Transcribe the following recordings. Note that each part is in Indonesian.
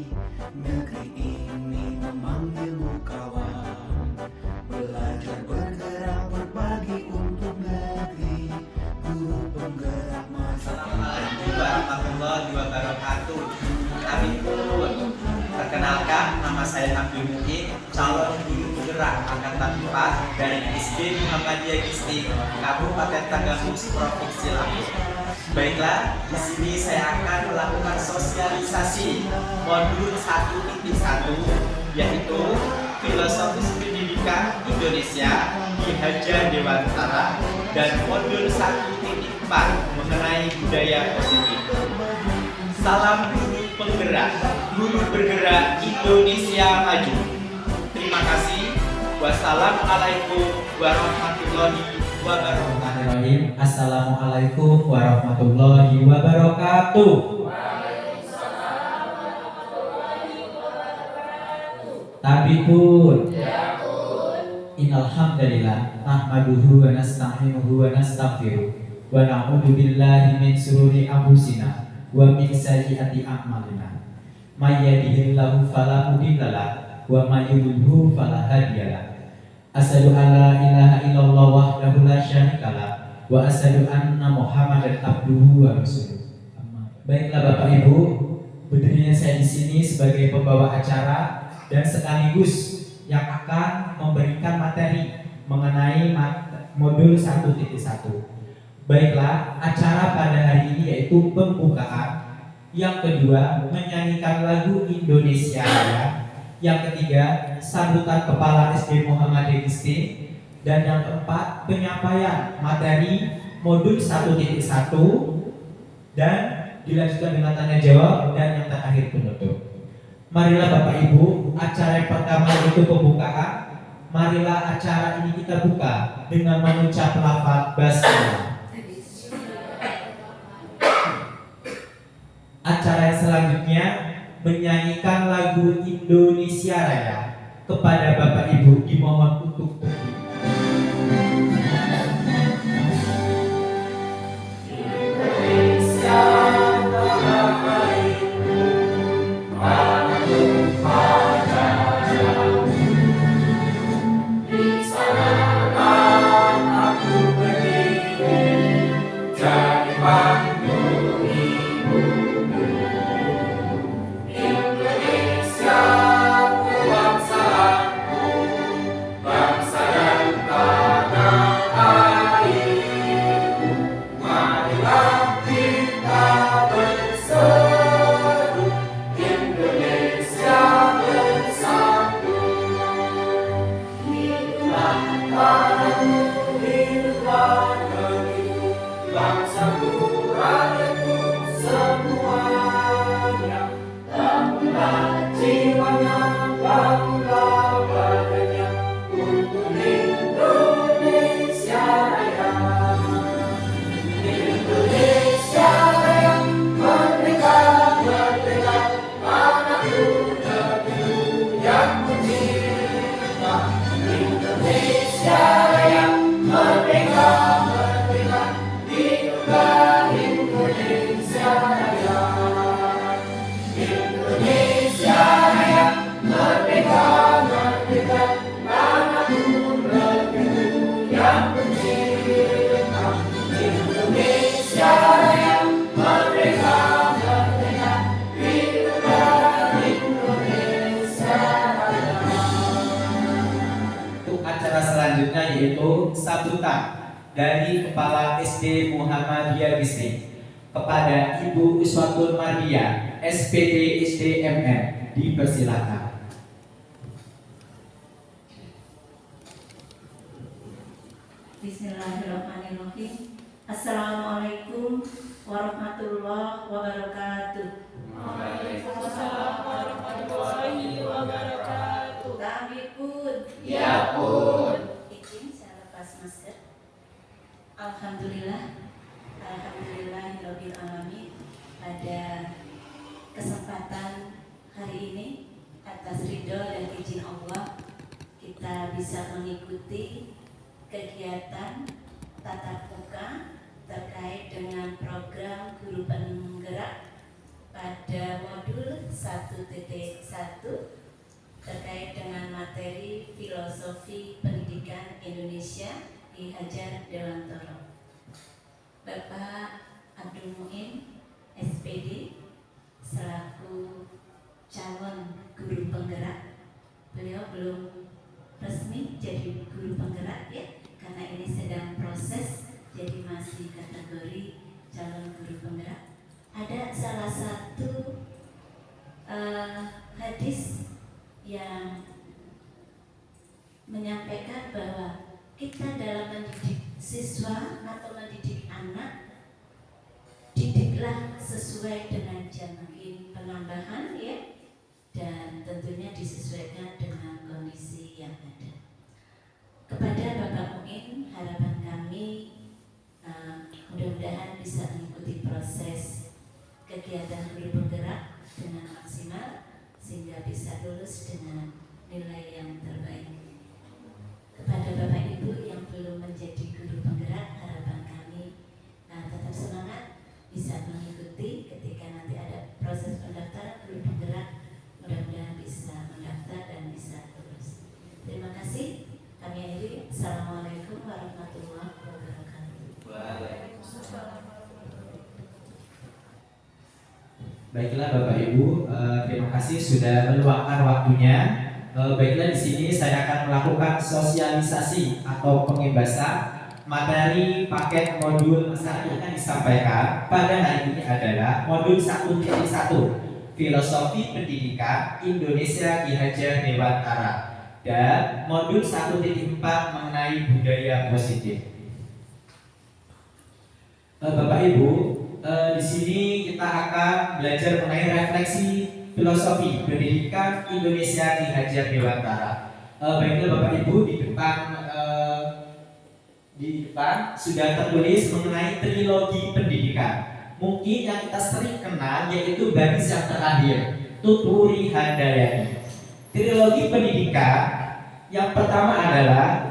Negeri ini memanggilmu kawan, belajar bergerak berbagi untuk negeri, guru penggerak masa. Assalamualaikum warahmatullahi wabarakatuh. Kami pun perkenalkan, nama saya Abdul Muin, calon guru penggerak angkatan 4 dari SD Muhammadiyah Gisti, Kabupaten Tanggamus, Provinsi Lampung. Baiklah, di sini saya akan melakukan sosialisasi modul 1.1, yaitu Filosofis Pendidikan Indonesia di Haja Dewantara, dan modul 1.4 mengenai budaya positif. Salam guru penggerak, guru bergerak Indonesia maju. Terima kasih. Wassalamualaikum warahmatullahi wabarakatuh. Assalamualaikum warahmatullahi wabarakatuh. Tabipun. Innal hamdalillah nahmaduhu wa nasta'inuhu wa nastaghfiruh wa na'udzu billahi min shururi anfusina wa min sayyiati a'malina. May yahdihillahu fala mudhillalah wa may yudhlilhu fala hadiyalah. Asyhadu an la ilaha illallah wahdahu la syarikalah wa asyhadu anna Muhammadan abduhu wa rasuluh. Baiklah Bapak Ibu, berdirinya saya di sini sebagai pembawa acara dan sekaligus yang akan memberikan materi mengenai modul 1.1. Baiklah, acara pada hari ini yaitu pembukaan. Yang kedua, menyanyikan lagu Indonesia Raya. Yang ketiga, sambutan Kepala SD Muhammadiyah Gisti. Dan yang keempat, penyampaian materi modul 1.1 dan dilanjutkan dengan tanya jawab, dan yang terakhir penutup. Marilah Bapak Ibu, acara yang pertama itu pembukaan. Marilah acara ini kita buka dengan mengucap lafaz basmalah. Acara yang selanjutnya menyanyikan lagu Indonesia Raya. Kepada Bapak Ibu dimohon untuk berdiri. Yaitu sambutan dari Kepala SD Muhammadiyah Gisti kepada Ibu Iswatul Mardia, SPD SDMN, dipersilakan. Bismillahirrahmanirrahim. Assalamualaikum warahmatullahi wabarakatuh. Waalaikumsalam warahmatullahi wabarakatuh. Kami pun. Ya pun. Izin saya lepas masker. Alhamdulillah. Alhamdulillahirabbil alamin. Pada kesempatan hari ini, atas ridho dan izin Allah, kita bisa mengikuti kegiatan tatap muka terkait dengan program guru penggerak pada modul modul 1.1 terkait dengan materi filosofi pendidikan Indonesia Ki Hajar Dewantara. Bapak Abdul Muin, SPD, selaku calon guru penggerak, beliau belum resmi jadi guru penggerak ya, karena ini sedang proses, jadi masih kategori calon guru penggerak. Ada salah satu hadis yang menyampaikan bahwa kita dalam mendidik siswa atau mendidik anak, didiklah sesuai dengan zaman. Ini penambahan ya, dan tentunya disesuaikan dengan kondisi yang ada. Kepada Bapak Muin, harapan kami mudah-mudahan bisa mengikuti proses kegiatan guru penggerak dengan maksimal sehingga bisa lulus dengan nilai yang terbaik. Kepada Bapak Ibu yang belum menjadi guru penggerak, harapan kami tetap semangat, bisa mengikuti ketika nanti ada proses pendaftaran guru penggerak, mudah-mudahan bisa mendaftar dan bisa lulus. Terima kasih. Kami akhiri. Assalamualaikum warahmatullahi wabarakatuh. Baiklah Bapak Ibu, terima kasih sudah meluangkan waktunya. Baiklah, di sini saya akan melakukan sosialisasi atau pengembasan materi paket modul yang akan disampaikan pada hari ini adalah modul 1.1 Filosofi Pendidikan Indonesia Ki Hajar Dewantara dan modul 1.4 mengenai budaya positif. Bapak Ibu, di sini kita akan belajar mengenai refleksi filosofi pendidikan Indonesia Ki Hajar Dewantara. Baiklah Bapak Ibu, di depan sudah tertulis mengenai trilogi pendidikan. Mungkin yang kita sering kenal yaitu baris yang terakhir, Tuturi Handayani. Trilogi pendidikan yang pertama adalah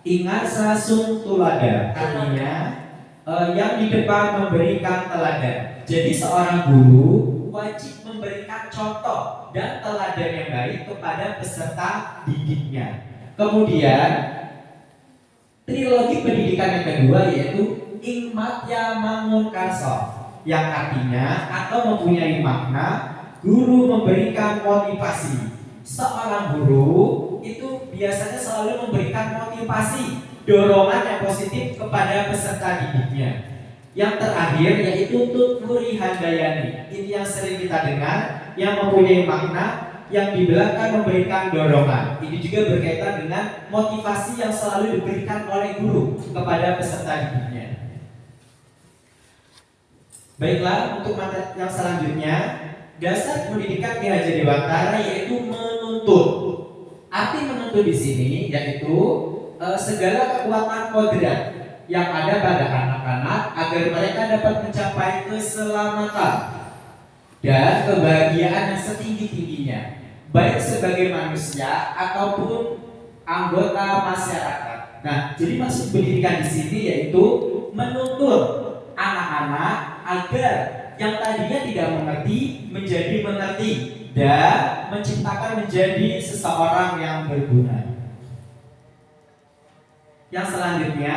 Ingat Sasung Tulada, artinya yang di depan memberikan teladan. Jadi seorang guru wajib memberikan contoh dan teladan yang baik kepada peserta didiknya. Kemudian trilogi pendidikan yang kedua yaitu Ingmatya Mangunkarso, yang artinya atau mempunyai makna guru memberikan motivasi. Seorang guru itu biasanya selalu memberikan motivasi, dorongan yang positif kepada peserta didiknya. Yang terakhir yaitu Tuturi Handayani. Ini yang sering kita dengar, yang mempunyai makna, yang di belakang memberikan dorongan. Ini juga berkaitan dengan motivasi yang selalu diberikan oleh guru kepada peserta didiknya. Baiklah, untuk materi yang selanjutnya, dasar pendidikan Ki Hajar Dewantara yaitu menuntut. Arti menuntut di sini yaitu segala kekuatan kodrat yang ada pada anak-anak agar mereka dapat mencapai keselamatan dan kebahagiaan yang setinggi-tingginya, baik sebagai manusia ataupun anggota masyarakat. Nah, jadi maksud pendidikan di sini yaitu menuntut anak-anak agar yang tadinya tidak mengerti menjadi mengerti dan menciptakan menjadi seseorang yang berguna. Yang selanjutnya,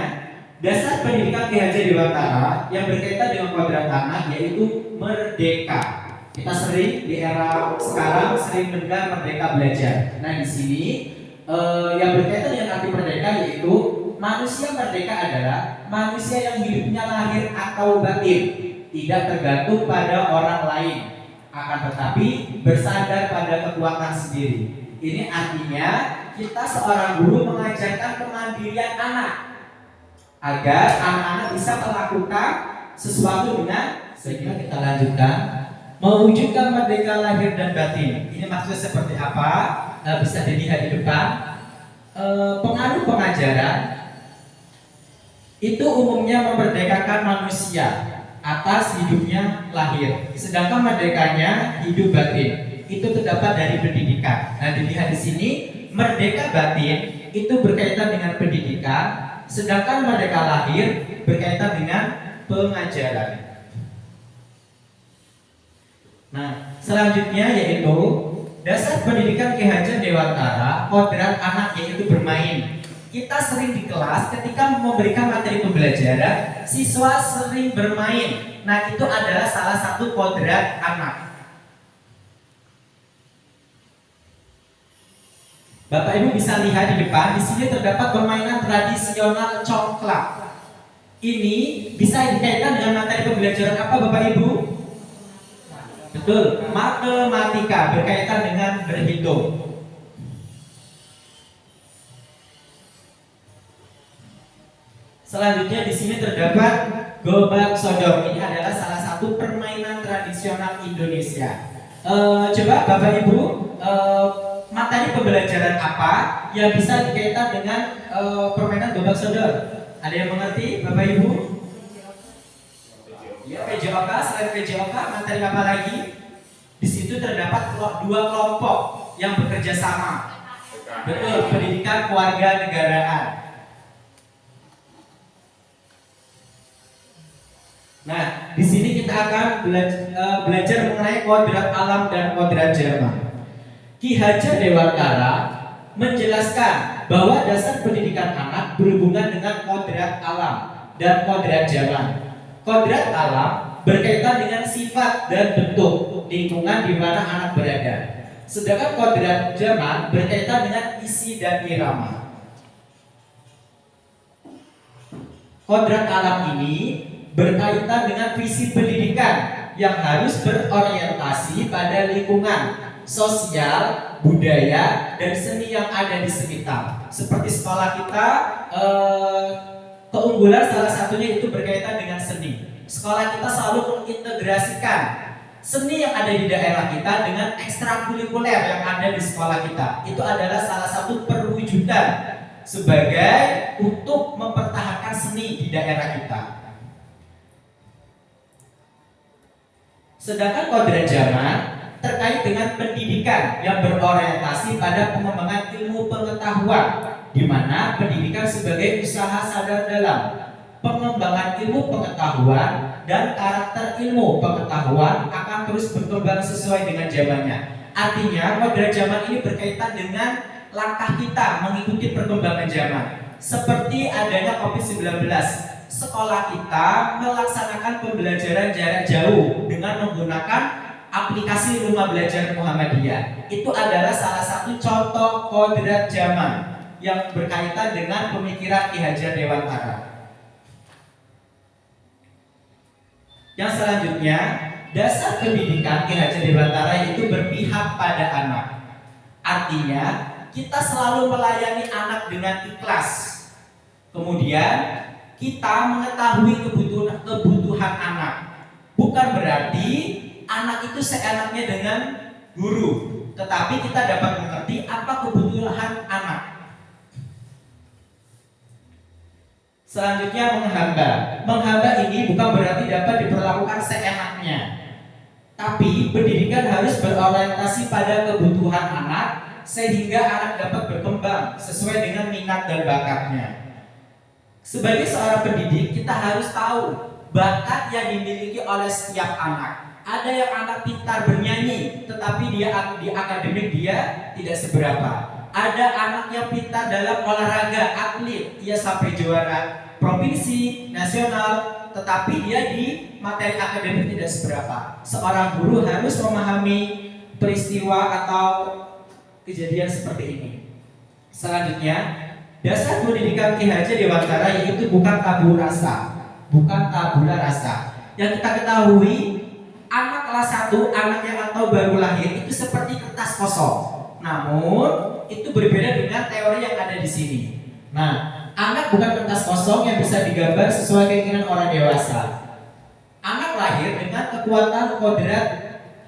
dasar pendidikan Ki Hajar Dewantara yang berkaitan dengan kodrat anak yaitu merdeka. Kita sering di era sekarang sering mendengar merdeka belajar. Nah, di sini yang berkaitan dengan arti merdeka yaitu manusia merdeka adalah manusia yang hidupnya lahir atau batin, tidak tergantung pada orang lain, akan tetapi bersandar pada kekuatan sendiri. Ini artinya kita seorang guru mengajarkan kemandirian anak agar anak-anak bisa melakukan sesuatu dengan. Sehingga kita lanjutkan mewujudkan merdeka lahir dan batin. Ini maksudnya seperti apa? Bisa dilihat di depan. Pengaruh pengajaran itu umumnya memerdekakan manusia atas hidupnya lahir, sedangkan merdekanya hidup batin itu terdapat dari pendidikan. Nah, dilihat di sini merdeka batin itu berkaitan dengan pendidikan, sedangkan merdeka lahir berkaitan dengan pengajaran. Nah, selanjutnya yaitu dasar pendidikan Ki Hajar Dewantara, kodrat anak yaitu bermain. Kita sering di kelas ketika memberikan materi pembelajaran, siswa sering bermain. Nah, itu adalah salah satu kodrat anak. Bapak Ibu bisa lihat di depan, di sini terdapat permainan tradisional congklak. Ini bisa dikaitkan dengan materi pembelajaran apa Bapak Ibu? Betul, matematika berkaitan dengan berhitung. Selanjutnya di sini terdapat gobak sodor. Ini adalah salah satu permainan tradisional Indonesia. Coba Bapak Ibu, materi pembelajaran apa yang bisa dikaitkan dengan permainan gobak sodor? Ada yang mengerti Bapak Ibu? Ya, PJOK. Selain PJOK, materi apa lagi? Di situ terdapat dua kelompok yang bekerja sama. Betul, pendidikan keluarga negaraan. Nah, di sini kita akan belajar mengenai kodrat alam dan kodrat zaman. Ki Hajar Dewantara menjelaskan bahwa dasar pendidikan anak berhubungan dengan kodrat alam dan kodrat zaman. Kodrat alam berkaitan dengan sifat dan bentuk lingkungan di mana anak berada. Sedangkan kodrat zaman berkaitan dengan isi dan irama. Kodrat alam ini berkaitan dengan visi pendidikan yang harus berorientasi pada lingkungan, sosial, budaya, dan seni yang ada di sekitar. Seperti sekolah kita, keunggulan salah satunya itu berkaitan dengan seni. Sekolah kita selalu mengintegrasikan seni yang ada di daerah kita dengan ekstrakurikuler yang ada di sekolah kita. Itu adalah salah satu perwujudan sebagai untuk mempertahankan seni di daerah kita. Sedangkan kodrat zaman terkait dengan pendidikan yang berorientasi pada pengembangan ilmu pengetahuan, di mana pendidikan sebagai usaha sadar dalam pengembangan ilmu pengetahuan dan karakter ilmu pengetahuan akan terus berkembang sesuai dengan zamannya. Artinya, kodrat zaman ini berkaitan dengan langkah kita mengikuti perkembangan zaman. Seperti adanya COVID-19, sekolah kita melaksanakan pembelajaran jarak jauh dengan menggunakan aplikasi Rumah Belajar Muhammadiyah. Itu adalah salah satu contoh kodrat zaman yang berkaitan dengan pemikiran Ki Hajar Dewantara. Yang selanjutnya, dasar pendidikan Ki Hajar Dewantara itu berpihak pada anak. Artinya, kita selalu melayani anak dengan ikhlas. Kemudian kita mengetahui kebutuhan anak. Bukan berarti anak itu seenaknya dengan guru, tetapi kita dapat mengerti apa kebutuhan anak. Selanjutnya menghamba. Menghamba ini bukan berarti dapat diperlakukan seenaknya, tapi pendidikan harus berorientasi pada kebutuhan anak sehingga anak dapat berkembang sesuai dengan minat dan bakatnya. Sebagai seorang pendidik, kita harus tahu bakat yang dimiliki oleh setiap anak. Ada yang anak pintar bernyanyi, tetapi dia di akademik dia tidak seberapa. Ada anak yang pintar dalam olahraga, atlet, dia sampai juara provinsi, nasional, tetapi dia di materi akademik tidak seberapa. Seorang guru harus memahami peristiwa atau kejadian seperti ini. Selanjutnya, dasar pendidikan Ki Hajar Dewantara yaitu bukan tabula rasa. Yang kita ketahui, anak kelas 1, anak yang atau baru lahir itu seperti kertas kosong. Namun, itu berbeda dengan teori yang ada di sini. Nah, anak bukan kertas kosong yang bisa digambar sesuai keinginan orang dewasa. Anak lahir dengan kekuatan kodrat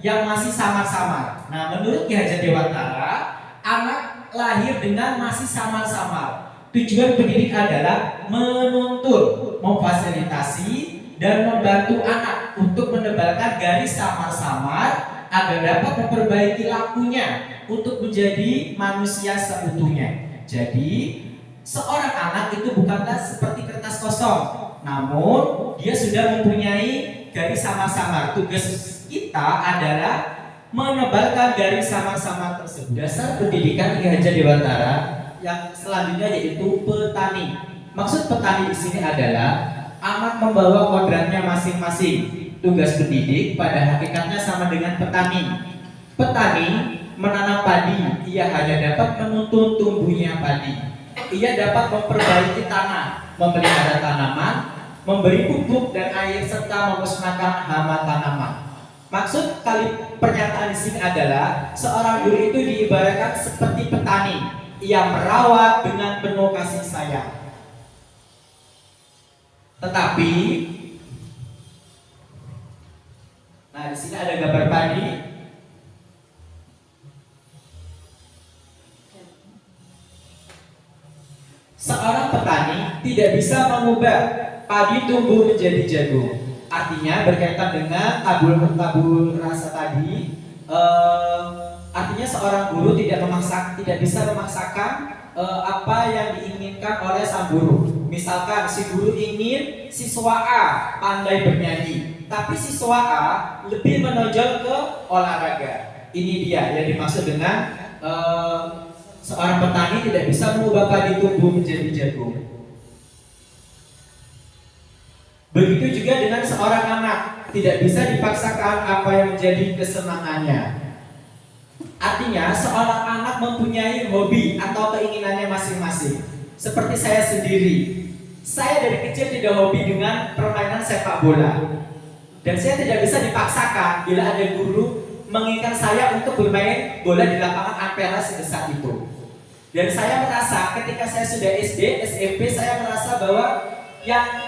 yang masih samar-samar. Nah, menurut Ki Hajar Dewantara, anak lahir dengan masih samar-samar. Tujuan pendidik adalah menuntun, memfasilitasi, dan membantu anak untuk menebalkan garis samar-samar agar dapat memperbaiki lakunya untuk menjadi manusia seutuhnya. Jadi, seorang anak itu bukanlah seperti kertas kosong, namun dia sudah mempunyai garis samar-samar. Tugas kita kita adalah menebalkan garis samar-samar tersebut. Dasar pendidikan Ki Hajar Dewantara yang selanjutnya yaitu petani. Maksud petani di sini adalah anak membawa kodratnya masing-masing. Tugas pendidik pada hakikatnya sama dengan petani. Petani menanam padi, ia hanya dapat menuntun tumbuhnya padi. Ia dapat memperbaiki tanah, memelihara tanaman, memberi pupuk dan air serta memusnahkan hama tanaman. Maksud kali pernyataan di sini adalah seorang guru itu diibaratkan seperti petani. Ia merawat dengan penuh kasih sayang. Tetapi, nah di sini ada gambar padi. Seorang petani tidak bisa mengubah padi tumbuh menjadi jagung. Artinya berkaitan dengan tabul rasa tadi. Artinya seorang guru tidak bisa memaksakan apa yang diinginkan oleh sang guru. Misalkan si guru ingin siswa A pandai bernyanyi, tapi siswa A lebih menonjol ke olahraga. Ini dia yang dimaksud dengan seorang petani tidak bisa mengubah padi tumbuh menjadi jagung. Begitu juga dengan seorang anak, tidak bisa dipaksakan apa yang menjadi kesenangannya. Artinya seorang anak mempunyai hobi atau keinginannya masing-masing. Seperti saya sendiri, saya dari kecil tidak hobi dengan permainan sepak bola. Dan saya tidak bisa dipaksakan bila ada guru menginginkan saya untuk bermain bola di lapangan ampera sebesar itu. Dan saya merasa ketika saya sudah SD, SMP, saya merasa bahwa yang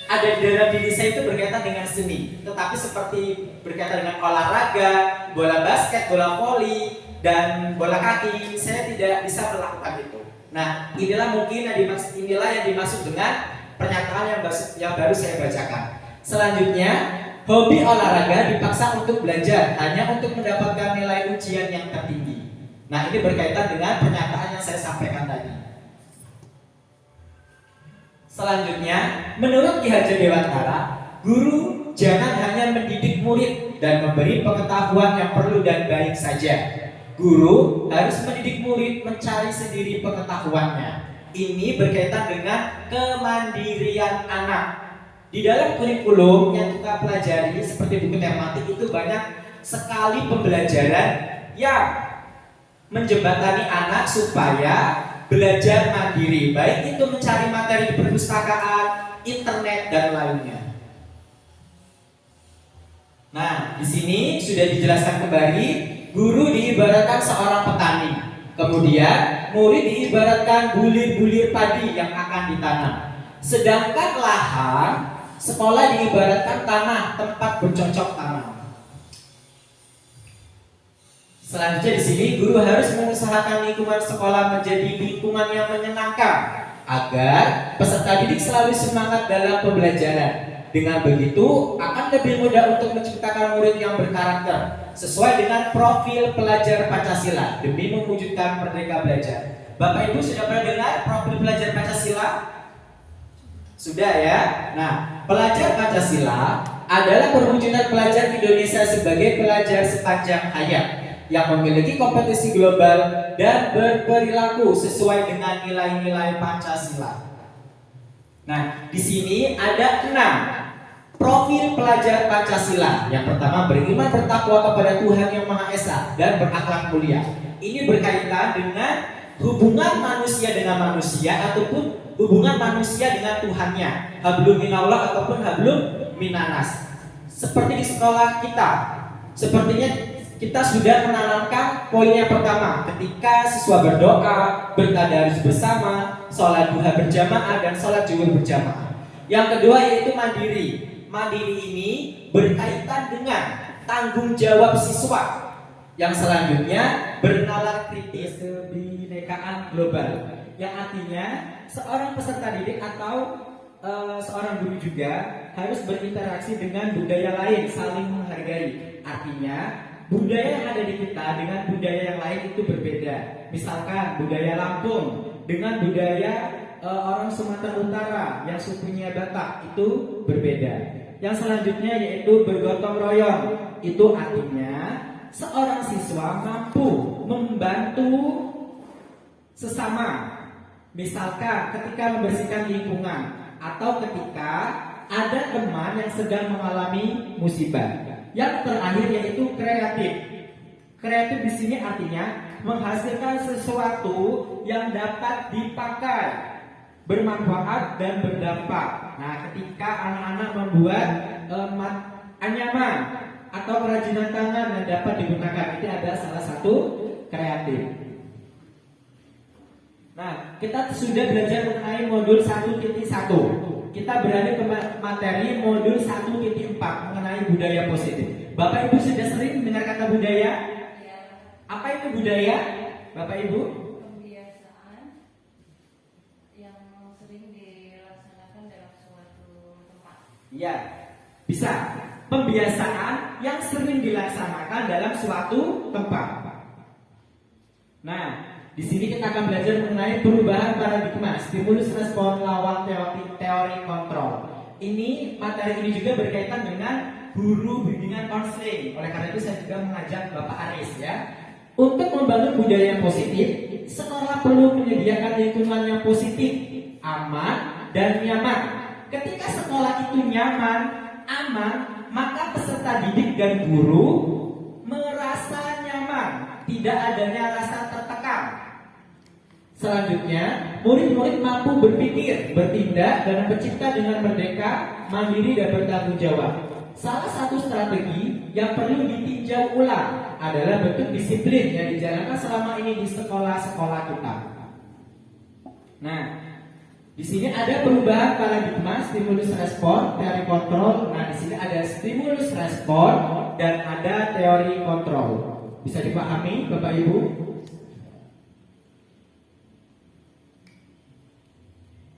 ada di dalam diri saya itu berkaitan dengan seni. Tetapi seperti berkaitan dengan olahraga, bola basket, bola voli, dan bola kaki, saya tidak bisa melakukan itu. Nah, inilah yang dimaksud dengan pernyataan yang baru saya bacakan. Selanjutnya, hobi olahraga dipaksa untuk belajar hanya untuk mendapatkan nilai ujian yang tertinggi. Nah, ini berkaitan dengan pernyataan yang saya sampaikan tadi. Selanjutnya, menurut Ki Hajar Dewantara, guru jangan hanya mendidik murid dan memberi pengetahuan yang perlu dan baik saja. Guru harus mendidik murid mencari sendiri pengetahuannya. Ini berkaitan dengan kemandirian anak. Di dalam kurikulum yang kita pelajari seperti buku tematik itu banyak sekali pembelajaran yang menjembatani anak supaya belajar mandiri, baik itu mencari materi di perpustakaan, internet dan lainnya. Nah, di sini sudah dijelaskan kembali, guru diibaratkan seorang petani, kemudian murid diibaratkan bulir-bulir padi yang akan ditanam. Sedangkan lahan, sekolah diibaratkan tanah tempat bercocok tanam. Selanjutnya di sini guru harus mengusahakan lingkungan sekolah menjadi lingkungan yang menyenangkan agar peserta didik selalu semangat dalam pembelajaran. Dengan begitu akan lebih mudah untuk menciptakan murid yang berkarakter sesuai dengan profil pelajar Pancasila demi mewujudkan merdeka belajar. Bapak Ibu sudah pernah dengar profil pelajar Pancasila? Sudah ya? Nah, pelajar Pancasila adalah perwujudan pelajar Indonesia sebagai pelajar sepanjang hayat yang memiliki kompetensi global dan berperilaku sesuai dengan nilai-nilai Pancasila. Nah, di sini ada 6 profil pelajar Pancasila. Yang pertama, beriman bertakwa kepada Tuhan Yang Maha Esa dan berakhlak mulia. Ini berkaitan dengan hubungan manusia dengan manusia ataupun hubungan manusia dengan Tuhannya. Hablum minallah ataupun hablum minanas. Seperti di sekolah kita, sepertinya kita sudah menanamkan poin yang pertama ketika siswa berdoa, bertadarus bersama, sholat duha berjamaah dan sholat zuhur berjamaah. Yang kedua yaitu mandiri. Mandiri ini berkaitan dengan tanggung jawab siswa. Yang selanjutnya bernalar kritis, kebinekaan global. Yang artinya seorang peserta didik atau seorang guru juga harus berinteraksi dengan budaya lain, saling menghargai. Artinya budaya yang ada di kita dengan budaya yang lain itu berbeda. Misalkan budaya Lampung dengan budaya orang Sumatera Utara yang sukunya Batak itu berbeda. Yang selanjutnya yaitu bergotong royong. Itu artinya seorang siswa mampu membantu sesama. Misalkan ketika membersihkan lingkungan atau ketika ada teman yang sedang mengalami musibah. Yang terakhir yaitu kreatif. Kreatif di sini artinya menghasilkan sesuatu yang dapat dipakai, bermanfaat dan berdampak. Nah, ketika anak-anak membuat anyaman atau kerajinan tangan yang dapat digunakan, itu adalah salah satu kreatif. Nah, kita sudah belajar mengenai modul 1.1. Kita berada ke materi modul 1.4 mengenai budaya positif. Bapak Ibu sudah sering mendengar kata budaya? Ya. Apa itu budaya, Bapak Ibu? Pembiasaan yang sering dilaksanakan dalam suatu tempat. Iya, bisa. Pembiasaan yang sering dilaksanakan dalam suatu tempat. Nah, di sini kita akan belajar mengenai perubahan paradigma, stimulus respon lawan teori kontrol. Ini materi ini juga berkaitan dengan guru bimbingan konseling. Oleh karena itu saya juga mengajak Bapak Aris ya. Untuk membangun budaya yang positif, sekolah perlu menyediakan lingkungan yang positif, aman dan nyaman. Ketika sekolah itu nyaman, aman, maka peserta didik dan guru merasa nyaman, tidak adanya rasa tertekan. Selanjutnya, murid-murid mampu berpikir, bertindak, dan bercipta dengan merdeka, mandiri, dan bertanggung jawab. Salah satu strategi yang perlu ditinjau ulang adalah bentuk disiplin yang dijalankan selama ini di sekolah-sekolah kita. Nah, di sini ada perubahan paradigma, stimulus respon, teori kontrol. Nah, di sini ada stimulus respon dan ada teori kontrol. Bisa dipahami, Bapak Ibu?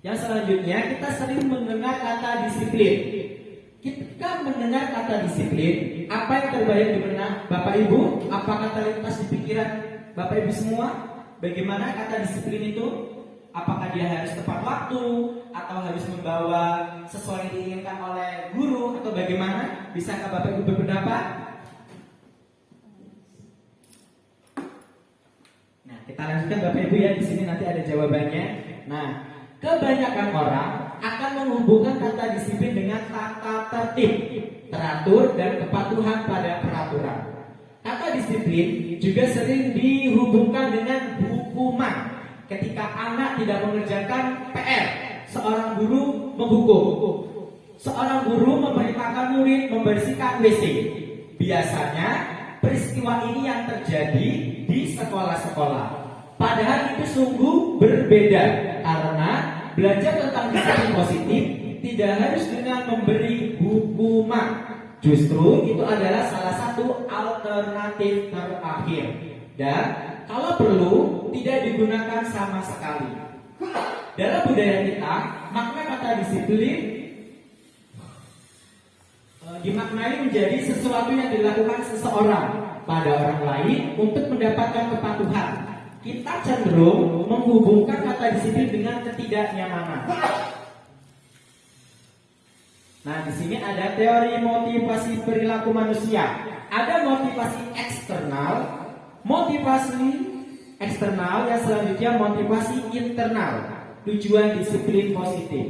Yang selanjutnya, kita sering mendengar kata disiplin. Ketika mendengar kata disiplin, apa yang terbayang di benak Bapak Ibu? Apakah terlintas di pikiran Bapak Ibu semua? Bagaimana kata disiplin itu? Apakah dia harus tepat waktu atau harus membawa sesuai yang diinginkan oleh guru atau bagaimana? Bisakah Bapak Ibu berpendapat? Nah, kita lanjutkan Bapak Ibu ya, di sini nanti ada jawabannya. Nah, kebanyakan orang akan menghubungkan kata disiplin dengan tata tertib, teratur, dan kepatuhan pada peraturan. Kata disiplin juga sering dihubungkan dengan hukuman. Ketika anak tidak mengerjakan PR, seorang guru menghukum. Seorang guru memerintahkan murid membersihkan WC. Biasanya peristiwa ini yang terjadi di sekolah-sekolah. Padahal itu sungguh berbeda karena belajar tentang disiplin positif tidak harus dengan memberi hukuman. Justru itu adalah salah satu alternatif terakhir. Dan kalau perlu tidak digunakan sama sekali. Dalam budaya kita, makna kata disiplin dimaknai menjadi sesuatu yang dilakukan seseorang pada orang lain untuk mendapatkan kepatuhan. Kita cenderung menghubungkan kata disiplin dengan ketidaknyamanan. Nah, di sini ada teori motivasi perilaku manusia. Ada motivasi eksternal, yang selanjutnya motivasi internal, tujuan disiplin positif.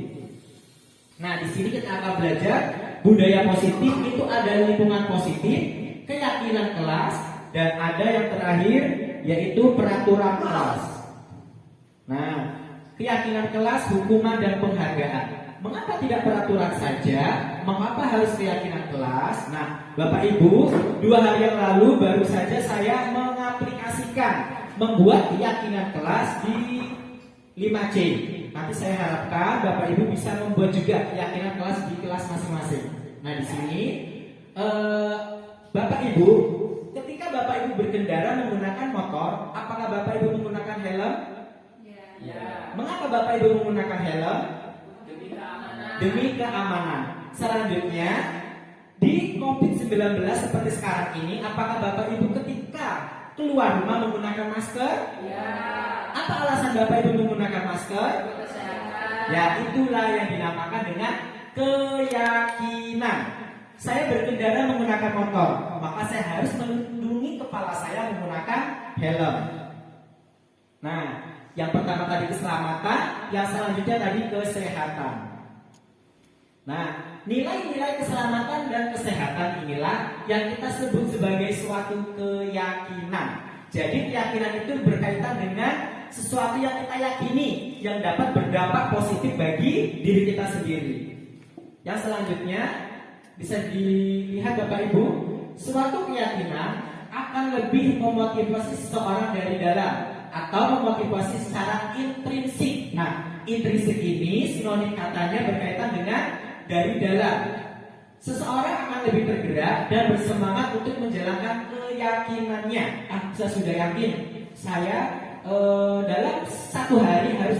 Nah, di sini kita akan belajar budaya positif itu ada lingkungan positif, keyakinan kelas, dan ada yang terakhir yaitu peraturan kelas. Nah, keyakinan kelas, hukuman, dan penghargaan. Mengapa tidak peraturan saja? Mengapa harus keyakinan kelas? Nah, Bapak Ibu, 2 hari yang lalu baru saja saya mengaplikasikan membuat keyakinan kelas di 5C. Nanti saya harapkan Bapak Ibu bisa membuat juga keyakinan kelas di kelas masing-masing. Nah, di sini Bapak Ibu, ketika Bapak Ibu berkendara menggunakan motor, apakah Bapak Ibu menggunakan helm? Ya. Mengapa Bapak Ibu menggunakan helm? Demi keamanan. Demi keamanan. Selanjutnya, di COVID-19 seperti sekarang ini, apakah Bapak Ibu ketika keluar rumah menggunakan masker? Ya. Apa alasan Bapak Ibu menggunakan masker? Kesehatan. Ya, itulah yang dinamakan dengan keyakinan. saya berkendara menggunakan motor, maka saya harus melindungi kepala saya menggunakan helm. Nah, yang pertama tadi keselamatan, yang selanjutnya tadi kesehatan. Nah, nilai-nilai keselamatan dan kesehatan inilah yang kita sebut sebagai suatu keyakinan. Jadi keyakinan itu berkaitan dengan sesuatu yang kita yakini yang dapat berdampak positif bagi diri kita sendiri. Yang selanjutnya bisa dilihat Bapak Ibu, suatu keyakinan akan lebih memotivasi seseorang dari dalam atau memotivasi secara intrinsik. Nah, intrinsik ini sinonim katanya berkaitan dengan dari dalam. Seseorang akan lebih tergerak dan bersemangat untuk menjalankan keyakinannya. Saya sudah yakin saya dalam satu hari harus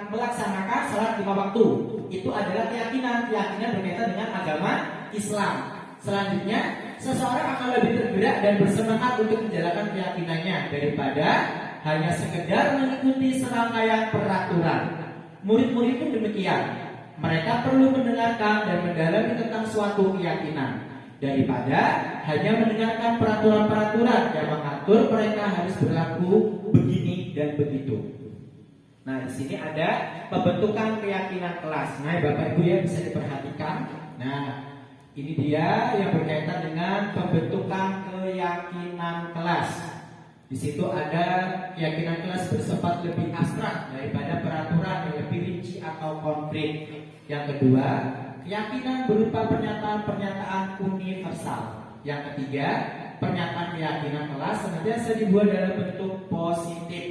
melaksanakan salat 5 waktu. Itu adalah keyakinan berkaitan dengan agama Islam. Selanjutnya, seseorang akan lebih tergerak dan bersemangat untuk menjalankan keyakinannya daripada hanya sekedar mengikuti serangkaian peraturan. Murid-murid pun demikian. Mereka perlu mendengarkan dan mendalami tentang suatu keyakinan daripada hanya mendengarkan peraturan-peraturan yang mengatur mereka harus berlaku begini dan begitu. Nah, di sini ada pembentukan keyakinan kelas. Nah, Bapak Ibu ya bisa diperhatikan. Nah, ini dia yang berkaitan dengan pembentukan keyakinan kelas. Di situ ada keyakinan kelas bersifat lebih abstrak daripada peraturan yang lebih rinci atau konkret. Yang kedua, keyakinan berupa pernyataan-pernyataan universal. Yang ketiga, pernyataan keyakinan kelas senantiasa dibuat dalam bentuk positif.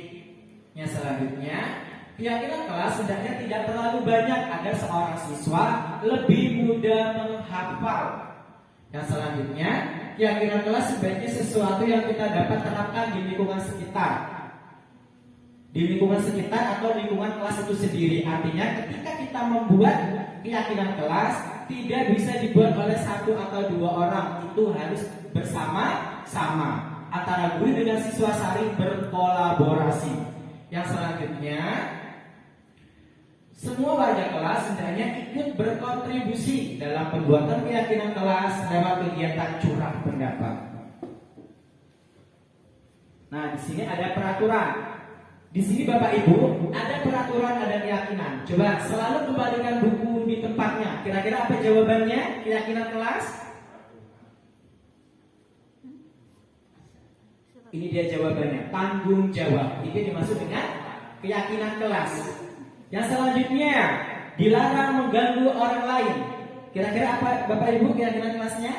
Yang selanjutnya, keyakinan kelas hendaknya tidak terlalu banyak agar seorang siswa lebih mudah menghafal. Yang selanjutnya, keyakinan kelas sebaiknya sesuatu yang kita dapat terapkan di lingkungan sekitar. Di lingkungan sekitar atau lingkungan kelas itu sendiri. Artinya ketika kita membuat keyakinan kelas, tidak bisa dibuat oleh satu atau dua orang. Itu harus bersama-sama antara guru dengan siswa saling berkolaborasi. Yang selanjutnya, semua warga kelas hendaknya ikut berkontribusi dalam pembuatan keyakinan kelas lewat kegiatan curah pendapat. Nah, di sini ada peraturan. Di sini Bapak Ibu ada peraturan, ada keyakinan. Coba selalu kembalikan buku di tempatnya. Kira-kira apa jawabannya? Keyakinan kelas? Ini dia jawabannya, tanggung jawab. Ini dimaksud dengan keyakinan kelas. Yang selanjutnya, dilarang mengganggu orang lain. Kira-kira apa Bapak Ibu keyakinan kelasnya?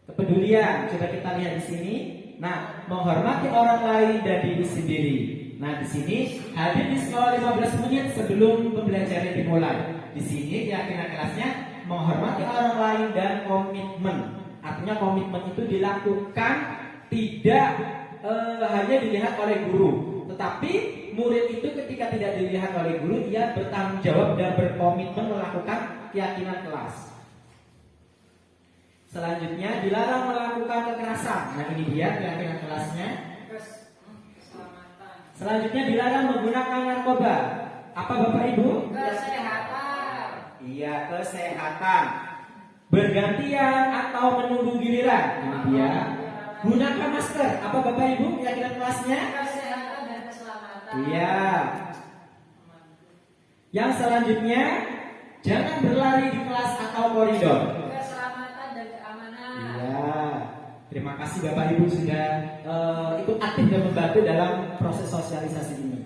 Kepedulian. Coba kita lihat di sini. Nah, menghormati orang lain dan diri sendiri. Nah, di sini hadir di sekolah 15 menit sebelum pembelajaran dimulai. Di sini keyakinan kelasnya menghormati orang lain dan komitmen. Artinya komitmen itu dilakukan tidak hanya dilihat oleh guru, tetapi murid itu ketika tidak dilihat oleh guru, ia bertanggung jawab dan berkomitmen melakukan keyakinan kelas. Selanjutnya, dilarang melakukan kekerasan. Nah, ini dia keyakinan kelasnya. Selanjutnya, dilarang menggunakan narkoba. Apa Bapak Ibu? Kesehatan. Iya, kesehatan. Bergantian atau menunggu giliran. Ini dia. Gunakan masker. Apa Bapak Ibu keyakinan kelasnya? Kesehatan dan keselamatan. Iya. Yang selanjutnya, jangan berlari di kelas atau koridor. Keselamatan dan keamanan. Iya. Terima kasih Bapak Ibu sudah ikut aktif dan membantu dalam proses sosialisasi ini.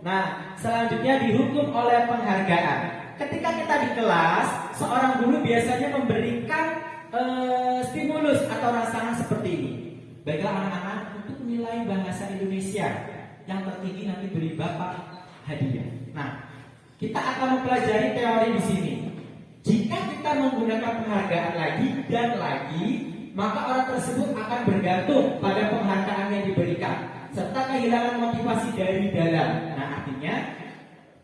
Nah, selanjutnya dihukum oleh penghargaan. Ketika kita di kelas, seorang guru biasanya memberikan stimulus atau rangsangan seperti ini. Baiklah anak-anak, untuk nilai bahasa Indonesia yang tertinggi nanti beri Bapak hadiah. Nah, kita akan mempelajari teori di sini. Jika kita menggunakan penghargaan lagi dan lagi, maka orang tersebut akan bergantung pada penghargaan yang diberikan serta kehilangan motivasi dari dalam. Nah, artinya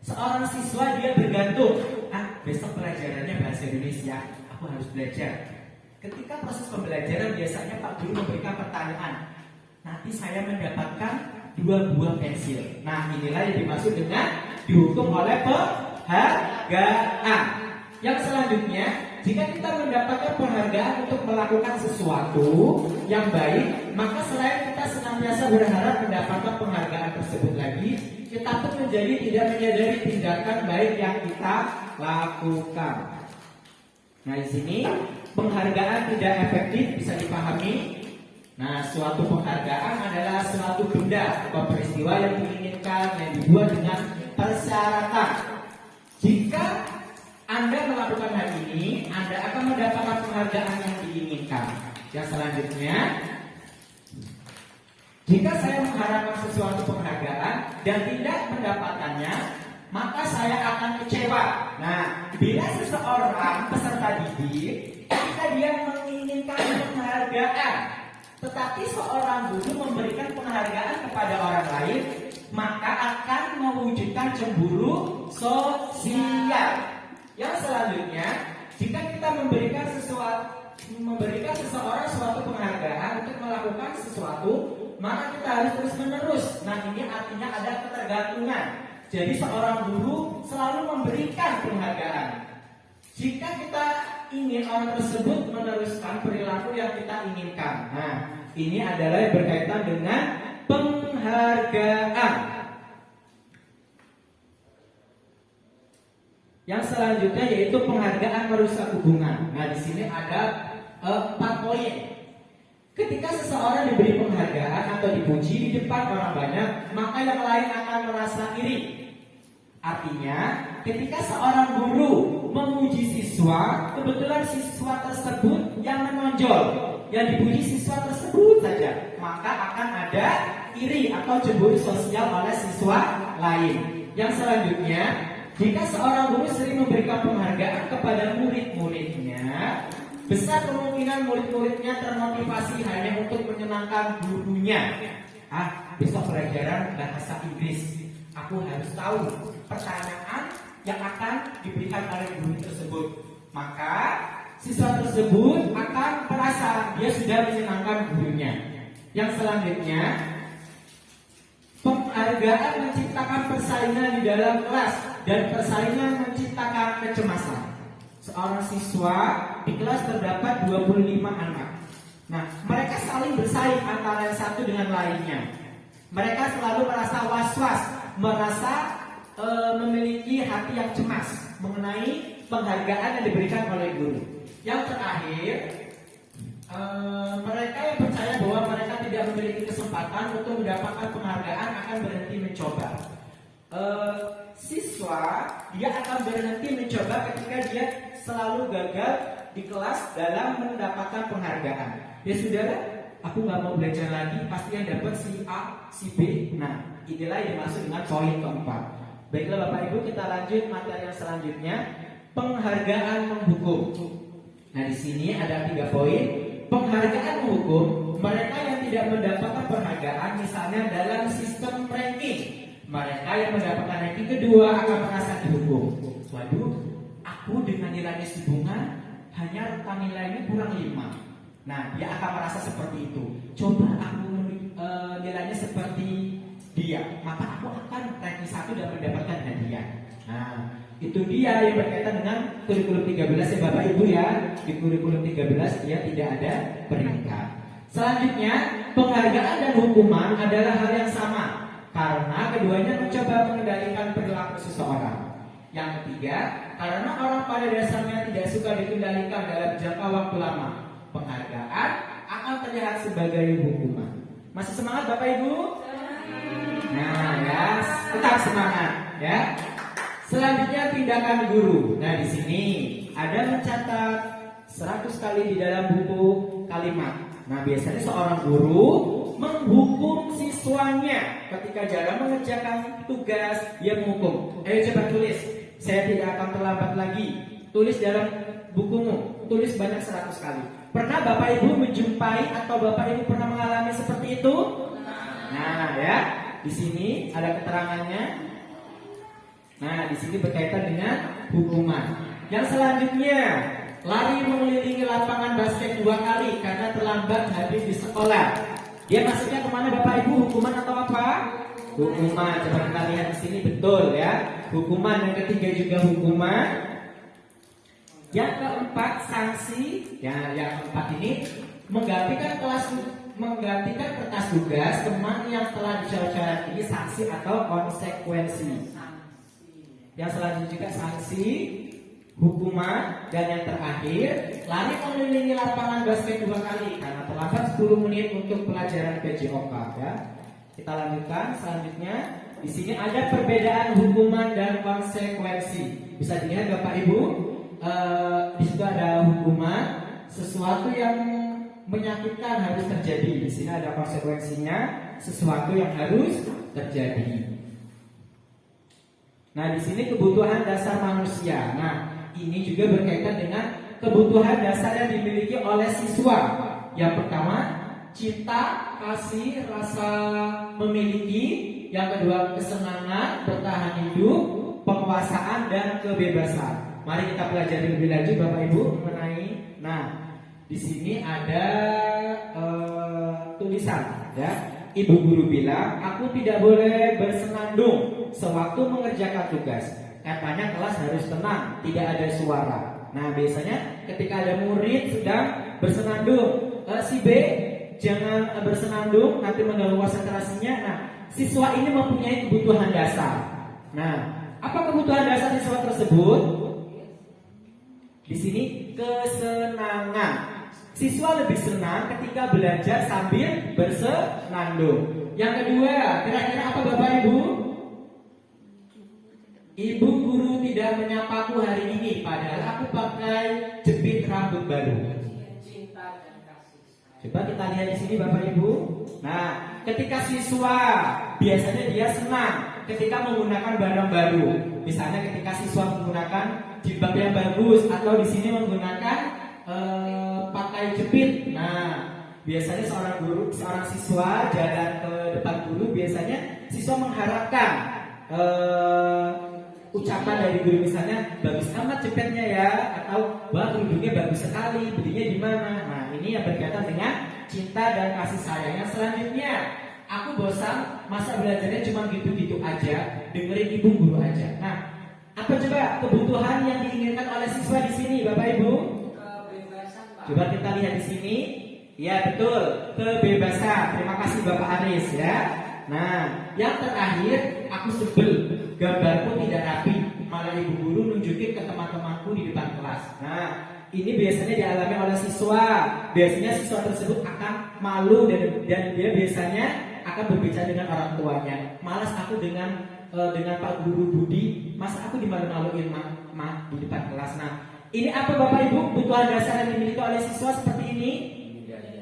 seorang siswa dia bergantung. Besok pelajarannya bahasa Indonesia, aku harus belajar. Ketika proses pembelajaran biasanya Pak Guru memberikan pertanyaan. Nanti saya mendapatkan 2 buah pensil. Nah, inilah yang dimaksud dengan dihukum oleh penghargaan. Yang selanjutnya, jika kita mendapatkan penghargaan untuk melakukan sesuatu yang baik, maka selain kita senantiasa berharap mendapatkan penghargaan tersebut lagi, kita pun menjadi tidak menyadari tindakan baik yang kita lakukan. Nah, di sini penghargaan tidak efektif bisa dipahami. Nah, suatu penghargaan adalah suatu benda atau peristiwa yang diinginkan, yang dibuat dengan persyaratan. Jika Anda melakukan hal ini, Anda akan mendapatkan penghargaan yang diinginkan. Yang selanjutnya, jika saya mengharapkan sesuatu penghargaan dan tidak mendapatkannya, maka saya akan kecewa. Nah, bila seseorang peserta didik, ketika dia menginginkan penghargaan, tetapi seorang guru memberikan penghargaan kepada orang lain, maka akan mewujudkan cemburu sosial. Yang selanjutnya, jika kita memberikan seseorang suatu penghargaan untuk melakukan sesuatu, maka kita harus terus menerus. Nah, ini artinya ada ketergantungan. Jadi seorang guru selalu memberikan penghargaan. Jika kita ingin orang tersebut meneruskan perilaku yang kita inginkan. Nah, ini adalah yang berkaitan dengan penghargaan. Yang selanjutnya yaitu penghargaan merusak hubungan. Nah, di sini ada 4 poin. Ketika seseorang diberi penghargaan atau dipuji di depan orang banyak, maka yang lain akan merasa iri. Artinya, ketika seorang guru memuji siswa, kebetulan siswa tersebut yang menonjol, yang dipuji siswa tersebut saja, maka akan ada iri atau cemburu sosial oleh siswa lain. Yang selanjutnya, jika seorang guru sering memberikan penghargaan kepada murid-muridnya, besar kemungkinan murid-muridnya termotivasi hanya untuk menyenangkan gurunya. Besok pelajaran bahasa Inggris, aku harus tahu pertanyaan yang akan diberikan oleh guru tersebut. Maka siswa tersebut akan merasa dia sudah menyenangkan gurunya. Yang selanjutnya, penghargaan menciptakan persaingan di dalam kelas dan persaingan menciptakan kecemasan. Seorang siswa di kelas terdapat 25 anak. Nah, mereka saling bersaing antara yang satu dengan lainnya. Mereka selalu merasa was-was, merasa memiliki hati yang cemas mengenai penghargaan yang diberikan oleh guru. Yang terakhir, mereka yang percaya bahwa mereka tidak memiliki kesempatan untuk mendapatkan penghargaan akan berhenti mencoba. Siswa dia akan berhenti mencoba ketika dia selalu gagal di kelas dalam mendapatkan penghargaan. Ya sudahlah, aku nggak mau belajar lagi, pasti yang dapat si A, si B. Nah, inilah yang dimaksud dengan poin keempat. Baiklah Bapak Ibu, kita lanjut materi yang selanjutnya, penghargaan menghukum. Nah, di sini ada 3 poin. Penghargaan menghukum mereka yang tidak mendapatkan penghargaan, misalnya dalam sistem ranking. Mereka yang mendapatkan ranking kedua akan merasa dihukum. Waduh, aku dengan nilainya sebungan hanya rentang nilainya kurang 5. Nah, dia akan merasa seperti itu. Coba aku nilainya seperti dia, maka aku akan ranking 1 dan mendapatkan hadiah. Nah, itu dia yang berkaitan dengan kurikulum 13 ya Bapak Ibu ya. Di kurikulum 13 dia tidak ada peringkat. Selanjutnya, penghargaan dan hukuman adalah hal yang sama, karena keduanya mencoba mengendalikan perilaku seseorang. Yang ketiga, karena orang pada dasarnya tidak suka dikendalikan dalam jangka waktu lama, penghargaan akan terlihat sebagai hukuman. Masih semangat Bapak Ibu? Nah ya, tetap semangat ya. Selanjutnya tindakan guru. Nah di sini ada mencatat 100 kali di dalam buku kalimat. Nah biasanya seorang guru menghukum siswanya ketika jarang mengerjakan tugas, dia menghukum. Ayo coba tulis, saya tidak akan terlambat lagi. Tulis dalam bukumu, tulis banyak 100 kali. Pernah Bapak Ibu menjumpai atau Bapak Ibu pernah mengalami seperti itu? Nah ya, di sini ada keterangannya. Nah, di sini berkaitan dengan hukuman. Yang selanjutnya, lari mengelilingi lapangan basket 2 kali karena terlambat habis di sekolah. Dia maksudnya kemana Bapak Ibu? Hukuman atau apa? Hukuman. Coba kita lihat di sini betul ya. Hukuman. Yang ketiga juga hukuman. Yang keempat, sanksi. Ya, yang keempat ini menggantikan kertas tugas teman yang telah disyarat ini sanksi atau konsekuensi. Yang selanjutnya juga sanksi, hukuman, dan yang terakhir lari mengelilingi lapangan basket 2 kali karena terlambat 10 menit untuk pelajaran PJOK ya. Kita lanjutkan selanjutnya. Di sini ada perbedaan hukuman dan konsekuensi. Bisa dilihat Bapak Ibu, di situ ada hukuman, sesuatu yang menyakitkan harus terjadi. Di sini ada konsekuensinya, sesuatu yang harus terjadi. Nah, di sini kebutuhan dasar manusia. Nah, ini juga berkaitan dengan kebutuhan dasar yang dimiliki oleh siswa. Yang pertama, cinta, kasih, rasa memiliki. Yang kedua, kesenangan, bertahan hidup, penguasaan, dan kebebasan. Mari kita pelajari lebih lanjut Bapak Ibu mengenai. Nah, di sini ada tulisan ya. Ibu guru bilang, aku tidak boleh bersenandung sewaktu mengerjakan tugas. Katanya kelas harus tenang, tidak ada suara. Nah, biasanya ketika ada murid sedang bersenandung, si B jangan bersenandung, nanti mengganggu konsentrasinya. Nah, siswa ini mempunyai kebutuhan dasar. Nah, apa kebutuhan dasar siswa tersebut? Di sini kesenangan. Siswa lebih senang ketika belajar sambil bersenandung. Yang kedua, kira-kira apa Bapak Ibu? Ibu guru tidak menyapaku hari ini, padahal aku pakai jepit rambut baru. Coba kita lihat di sini Bapak Ibu. Nah, ketika siswa biasanya dia senang ketika menggunakan barang baru. Misalnya ketika siswa menggunakan jilbab yang bagus atau di sini menggunakan pakai jepit. Nah, biasanya seorang siswa jalan ke depan guru, biasanya siswa mengharapkan ucapan dari guru, misalnya bagus amat jepitnya ya, atau wah kerudungnya bagus sekali, belinya di mana. Nah, ini yang berkaitan dengan cinta dan kasih sayang. Yang selanjutnya, aku bosan, masa belajarnya cuma gitu-gitu aja, dengerin ibu guru aja. Nah, apa coba kebutuhan yang diinginkan oleh siswa di sini, Bapak Ibu? Kebebasan, Pak. Coba kita lihat di sini. Ya betul, kebebasan. Terima kasih Bapak Aris ya. Nah, yang terakhir, aku sebel, gambarku tidak rapi, malah ibu guru nunjukin ke teman-temanku di depan kelas. Nah, ini biasanya dialami oleh siswa. Biasanya siswa tersebut akan malu dan dia biasanya akan berbicara dengan orang tuanya. Malas aku dengan Pak Guru Budi, masa aku dimalu-maluin di depan kelas. Nah, ini apa Bapak Ibu kebutuhan dasar yang dimiliki oleh siswa seperti ini?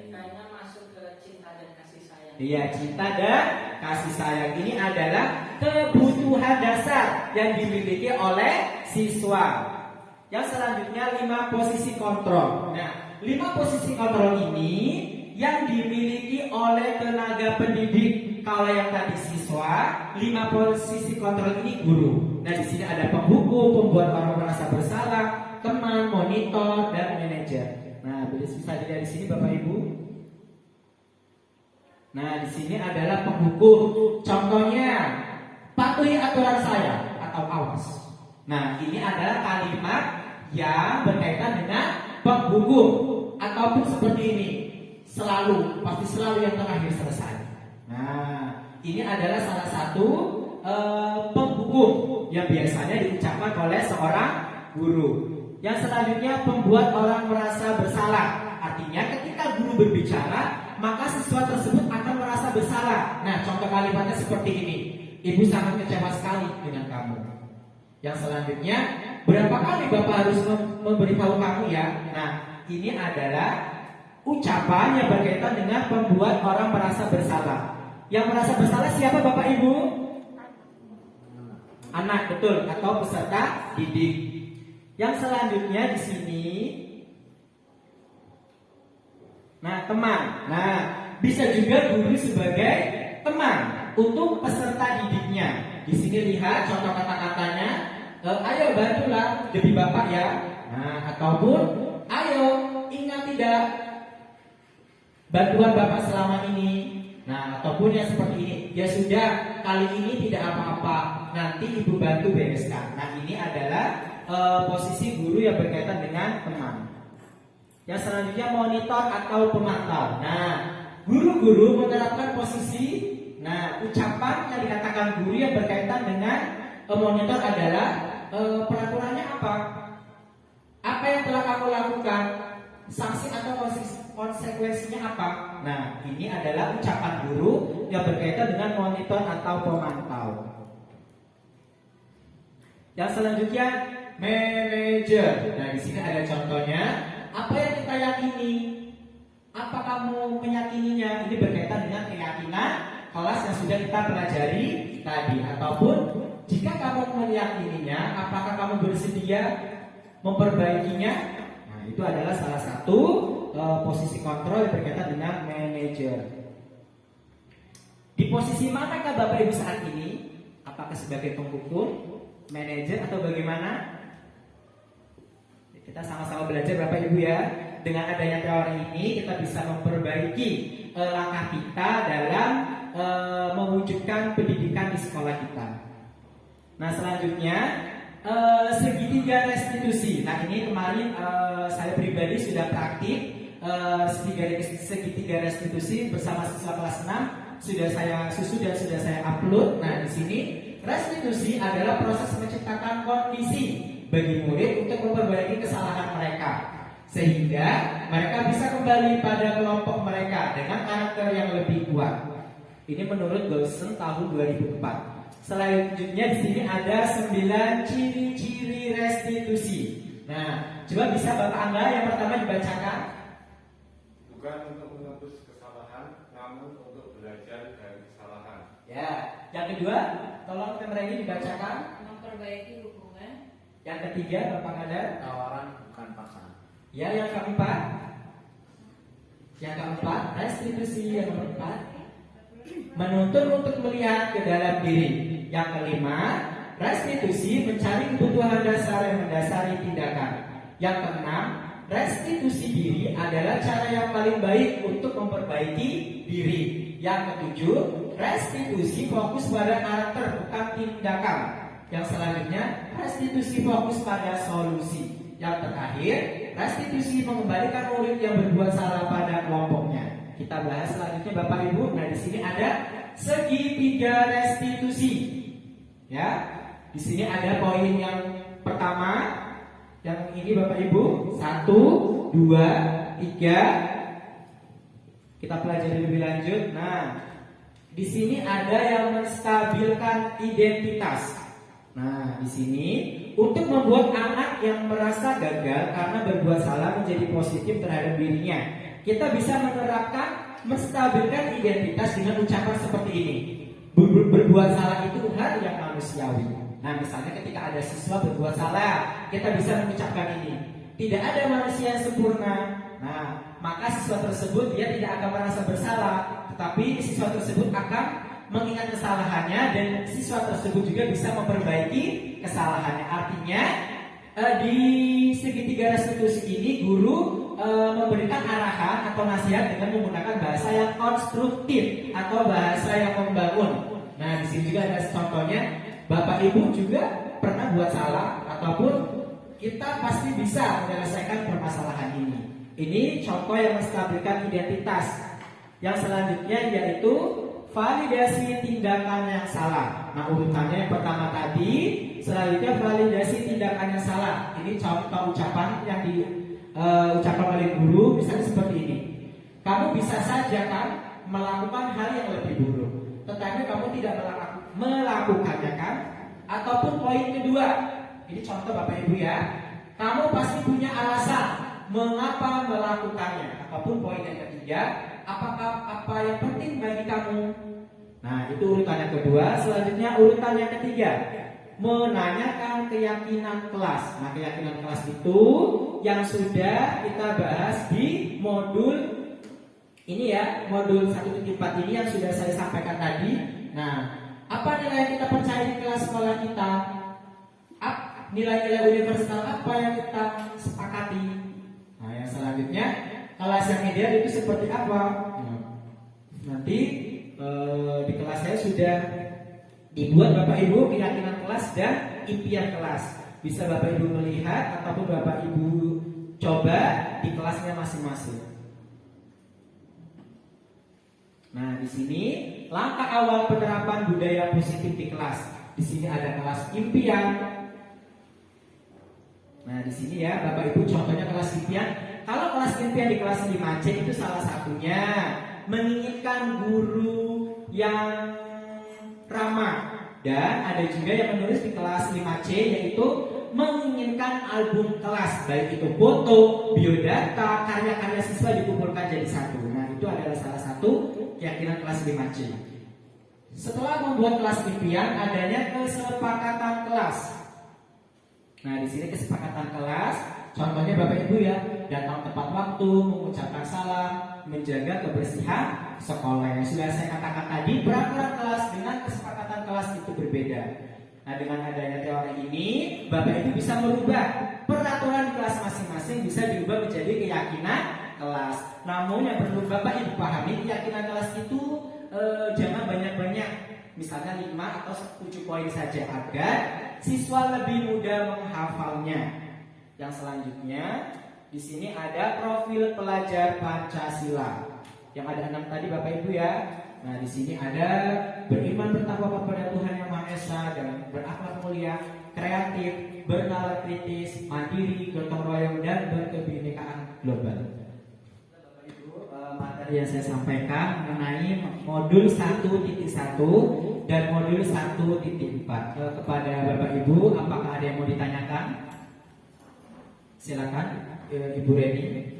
Kayaknya masuk ke cinta dan kasih sayang. Iya, cinta dan kasih sayang ini adalah kebutuhan dasar yang dimiliki oleh siswa. Yang selanjutnya 5 posisi kontrol. Nah, 5 posisi kontrol ini yang dimiliki oleh tenaga pendidik. Kalau yang tadi siswa, 5 posisi kontrol ini guru. Nah, di sini ada penghukum, pembuat orang merasa bersalah, teman, monitor, dan manajer. Nah, bisa dilihat di sini Bapak Ibu. Nah, di sini adalah penghukum. Contohnya, patuhi aturan saya atau awas. Nah, ini adalah kalimat yang berkaitan dengan penghukum ataupun seperti ini. Selalu, pasti selalu yang terakhir selesai. Nah, ini adalah salah satu penghukum yang biasanya diucapkan oleh seorang guru. Yang selanjutnya, pembuat orang merasa bersalah. Artinya ketika guru berbicara, maka siswa tersebut akan merasa bersalah. Nah, contoh kalimatnya seperti ini. Ibu sangat kecewa sekali dengan kamu. Yang selanjutnya, berapa kali Bapak harus memberitahu kamu ya? Nah, ini adalah ucapan yang berkaitan dengan pembuat orang merasa bersalah. Yang merasa bersalah siapa Bapak Ibu? Anak, betul, atau peserta didik. Yang selanjutnya di sini, nah, teman. Nah, bisa juga guru sebagai teman untuk peserta didiknya. Di sini lihat contoh kata-katanya. Ayo bantulah jadi Bapak ya. Nah, ataupun ayo ingat tidak bantuan Bapak selama ini. Nah, ataupun yang seperti ini. Ya sudah, kali ini tidak apa-apa, nanti Ibu bantu bereskan. Nah, ini adalah posisi guru yang berkaitan dengan teman. Yang selanjutnya monitor atau pemantau. Nah, guru-guru menerapkan posisi, ucapan yang dikatakan guru yang berkaitan dengan monitor adalah peraturannya apa? Apa yang telah kamu lakukan? Sanksi atau konsekuensinya apa? Nah, ini adalah ucapan guru yang berkaitan dengan monitor atau pemantau. Yang selanjutnya manajer. Nah, di sini ada contohnya. Apa yang kita yakini? Apa kamu meyakininya? Ini berkaitan dengan keyakinan kelas yang sudah kita pelajari tadi. Ataupun jika kamu meyakininya, apakah kamu bersedia memperbaikinya? Nah, itu adalah salah satu posisi kontrol yang berkaitan dengan manajer. Di posisi manakah Bapak Ibu saat ini? Apakah sebagai penghukum, manajer, atau bagaimana? Kita sama-sama belajar Bapak Ibu ya. Dengan adanya teori ini kita bisa memperbaiki langkah kita dalam mewujudkan pendidikan di sekolah kita. Nah, selanjutnya segitiga restitusi. Nah, ini kemarin saya pribadi sudah praktik segitiga restitusi bersama siswa kelas 6, sudah saya susun dan sudah saya upload. Nah, di sini restitusi adalah proses menciptakan kondisi bagi murid untuk memperbaiki kesalahan mereka sehingga mereka bisa kembali pada kelompok mereka dengan karakter yang lebih kuat. Ini menurut Goshen tahun 2004. Selanjutnya di sini ada 9 ciri-ciri restitusi. Nah, coba bisa Bapak Angga yang pertama dibacakan. Bukan untuk menghapus kesalahan, namun untuk belajar dari kesalahan. Ya, yang kedua, tolong kamera ini dibacakan. Memperbaiki hubungan. Yang ketiga, Bapak ada. Tawaran bukan paksaan. Ya, yang keempat. Yang keempat, restitusi. Yang keempat, menuntun untuk melihat ke dalam diri. Yang kelima, restitusi mencari kebutuhan dasar yang mendasari tindakan. Yang keenam, restitusi diri adalah cara yang paling baik untuk memperbaiki diri. Yang ketujuh, restitusi fokus pada karakter bukan tindakan. Yang selanjutnya, restitusi fokus pada solusi. Yang terakhir, restitusi mengembalikan murid yang berbuat salah pada kelompoknya. Kita bahas selanjutnya Bapak Ibu. Nah, di sini ada segitiga restitusi. Ya, di sini ada poin yang pertama. Yang ini Bapak Ibu, 1, 2, 3. Kita pelajari lebih lanjut. Nah, di sini ada yang menstabilkan identitas. Nah, di sini untuk membuat anak yang merasa gagal karena berbuat salah menjadi positif terhadap dirinya, kita bisa menerapkan menstabilkan identitas dengan ucapan seperti ini. Berbuat salah itu hal yang manusiawi. Nah, misalnya ketika ada siswa berbuat salah, kita bisa mengucapkan ini. Tidak ada manusia yang sempurna. Nah, maka siswa tersebut dia tidak akan merasa bersalah, tetapi siswa tersebut akan mengingat kesalahannya dan siswa tersebut juga bisa memperbaiki kesalahannya. Artinya di segitiga restitusi ini guru memberikan arahan atau nasihat dengan menggunakan bahasa yang konstruktif atau bahasa yang membangun. Nah, di sini juga ada contohnya. Bapak Ibu juga pernah buat salah ataupun kita pasti bisa menyelesaikan permasalahan ini. Ini contoh yang menstabilkan identitas. Yang selanjutnya yaitu validasi tindakan yang salah. Nah, urutannya yang pertama tadi, selanjutnya validasi tindakan yang salah. Ini contoh ucapan yang diucapkan oleh guru, misalnya seperti ini. Kamu bisa saja kan melakukan hal yang lebih buruk, tetapi kamu tidak melakukannya kan? Ataupun poin kedua, ini contoh Bapak Ibu ya. Kamu pasti punya alasan mengapa melakukannya. Ataupun poin yang ketiga, apakah apa yang penting bagi kamu? Nah, itu urutan yang kedua. Selanjutnya urutan yang ketiga, menanyakan keyakinan kelas. Nah, keyakinan kelas itu yang sudah kita bahas di modul ini ya, modul 1.4 ini yang sudah saya sampaikan tadi. Nah, apa nilai yang kita percaya di kelas sekolah kita? Nilai-nilai universal apa yang kita sepakati? Nah, yang selanjutnya, kelas yang ideal itu seperti apa? Nanti di kelas saya sudah dibuat Bapak Ibu keyakinan kelas dan impian kelas. Bisa Bapak Ibu melihat ataupun Bapak Ibu coba di kelasnya masing-masing. Nah, di sini langkah awal penerapan budaya positif di kelas. Di sini ada kelas impian. Nah, di sini ya Bapak Ibu contohnya kelas impian. Kalau kelas impian di kelas 5C itu salah satunya menginginkan guru yang ramah. Dan ada juga yang menulis di kelas 5C yaitu menginginkan album kelas, baik itu foto, biodata, karya-karya siswa dikumpulkan jadi satu. Nah, itu adalah salah satu keyakinan kelas 5C. Setelah membuat kelas impian, adanya kesepakatan kelas. Nah, di sini kesepakatan kelas, contohnya Bapak Ibu ya, datang tepat waktu, mengucapkan salam, menjaga kebersihan sekolah. Yang sudah saya katakan tadi, peraturan kelas dengan kesepakatan kelas itu berbeda. Nah, dengan adanya teori ini, Bapak Ibu bisa merubah peraturan di kelas masing-masing, bisa diubah menjadi keyakinan kelas. Namun yang perlu Bapak Ibu pahami, keyakinan kelas itu jangan banyak-banyak, misalnya 5 atau 7 poin saja agar siswa lebih mudah menghafalnya. Yang selanjutnya di sini ada profil pelajar Pancasila. Yang ada 6 tadi Bapak Ibu ya. Nah, di sini ada beriman bertakwa kepada Tuhan Yang Maha Esa dan berakhlak mulia, kreatif, bernalar kritis, mandiri, gotong royong dan berkebinekaan global. Bapak Ibu, materi yang saya sampaikan mengenai modul 1.1 dan modul 1.4. Kepada Bapak Ibu, apakah ada yang mau ditanyakan? Silakan, Ibu Reni.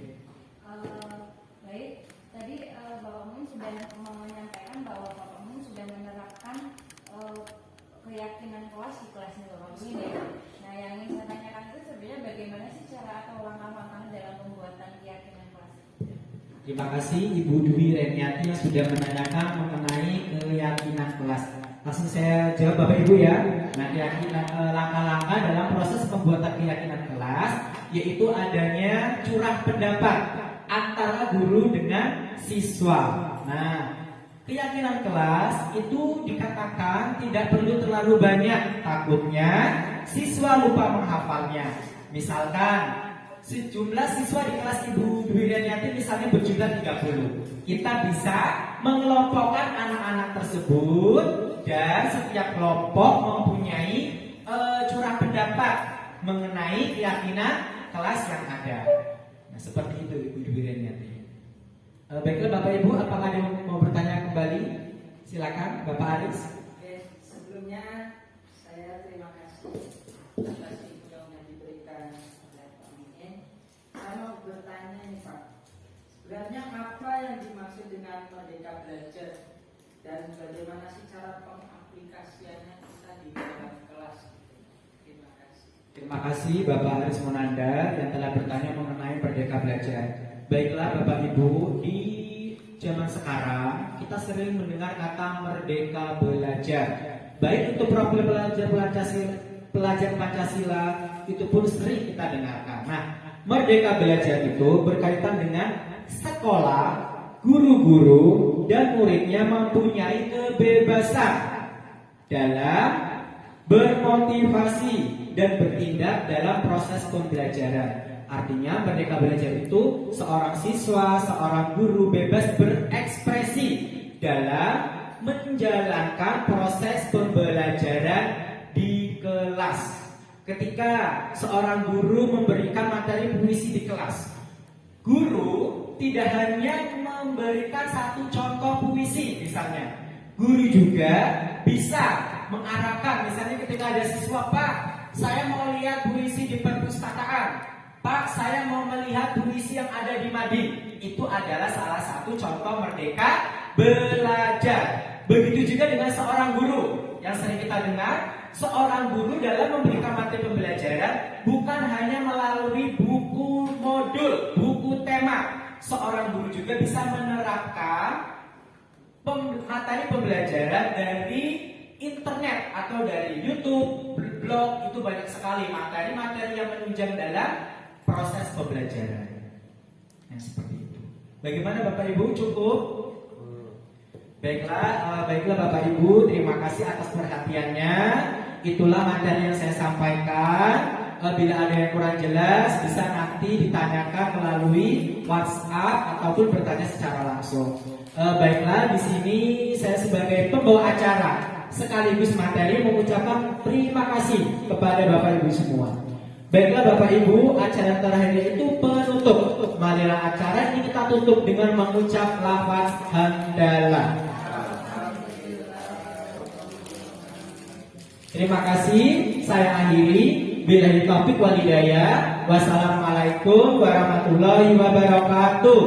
Baik, tadi Bapak Mun sudah menyampaikan bahwa Bapak Mun sudah menerapkan keyakinan kelas di kelasnya Bapak Mun ya. Nah, yang ingin saya tanyakan itu sebenarnya bagaimana sih cara atau langkah-langkah dalam pembuatan keyakinan kelas? Terima kasih Ibu Dwi Reniati yang sudah menanyakan mengenai keyakinan kelas. Langsung saya jawab Bapak Ibu ya. Nah, keyakinan langkah-langkah dalam proses pembuatan keyakinan kelas yaitu adanya curah pendapat antara guru dengan siswa. Nah, keyakinan kelas itu dikatakan tidak perlu terlalu banyak, takutnya siswa lupa menghafalnya. Misalkan sejumlah siswa di kelas Ibu Dwi Reniati misalnya berjumlah 30. Kita bisa mengelompokkan anak-anak tersebut dan setiap kelompok mempunyai curah pendapat mengenai keyakinan kelas yang ada. Nah, seperti itu Ibu Dwi Reniati. Baiklah Bapak Ibu, apakah ada yang mau bertanya kembali? Silakan Bapak Aris. Oke, sebelumnya saya terima kasih atas info yang diberikan oleh Pak Mimin. Saya mau bertanya nih Pak, sebenarnya apa yang dimaksud dengan merdeka belajar dan bagaimana sih cara pengaplikasiannya kita di dalam kelas? Terima kasih. Terima kasih Bapak Aris Monanda yang telah bertanya mengenai merdeka belajar. Baiklah Bapak Ibu, di zaman sekarang kita sering mendengar kata merdeka belajar. Baik untuk profil pelajar Pancasila itu pun sering kita dengarkan. Nah, merdeka belajar itu berkaitan dengan sekolah, guru-guru dan muridnya mempunyai kebebasan dalam bermotivasi dan bertindak dalam proses pembelajaran. Artinya merdeka belajar itu seorang siswa, seorang guru bebas berekspresi dalam menjalankan proses pembelajaran di kelas. Ketika seorang guru memberikan materi puisi di kelas, guru tidak hanya memberikan satu contoh puisi misalnya, guru juga bisa mengarahkan. Misalnya ketika ada siswa, Pak, saya mau lihat puisi di perpustakaan, Pak, saya mau melihat puisi yang ada di Mading. Itu adalah salah satu contoh merdeka belajar. Begitu juga dengan seorang guru. Yang sering kita dengar, seorang guru dalam memberikan materi pembelajaran bukan hanya melalui buku modul, buku tema. Seorang guru juga bisa menerapkan materi pembelajaran dari internet atau dari YouTube, blog. Itu banyak sekali materi-materi yang menunjang dalam proses pembelajaran. Yang seperti itu. Bagaimana Bapak Ibu, cukup? Baiklah Bapak Ibu, terima kasih atas perhatiannya. itulah materi yang saya sampaikan. Bila ada yang kurang jelas bisa nanti ditanyakan melalui WhatsApp ataupun bertanya secara langsung. Baiklah, di sini saya sebagai pembawa acara sekaligus materi mengucapkan terima kasih kepada Bapak Ibu semua. Baiklah Bapak Ibu, acara terakhir itu penutup. Marilah acara ini kita tutup dengan mengucap lafaz hamdalah. Terima kasih, saya akhiri. Billahi taufiq wal hidayah. Wassalamualaikum warahmatullahi wabarakatuh.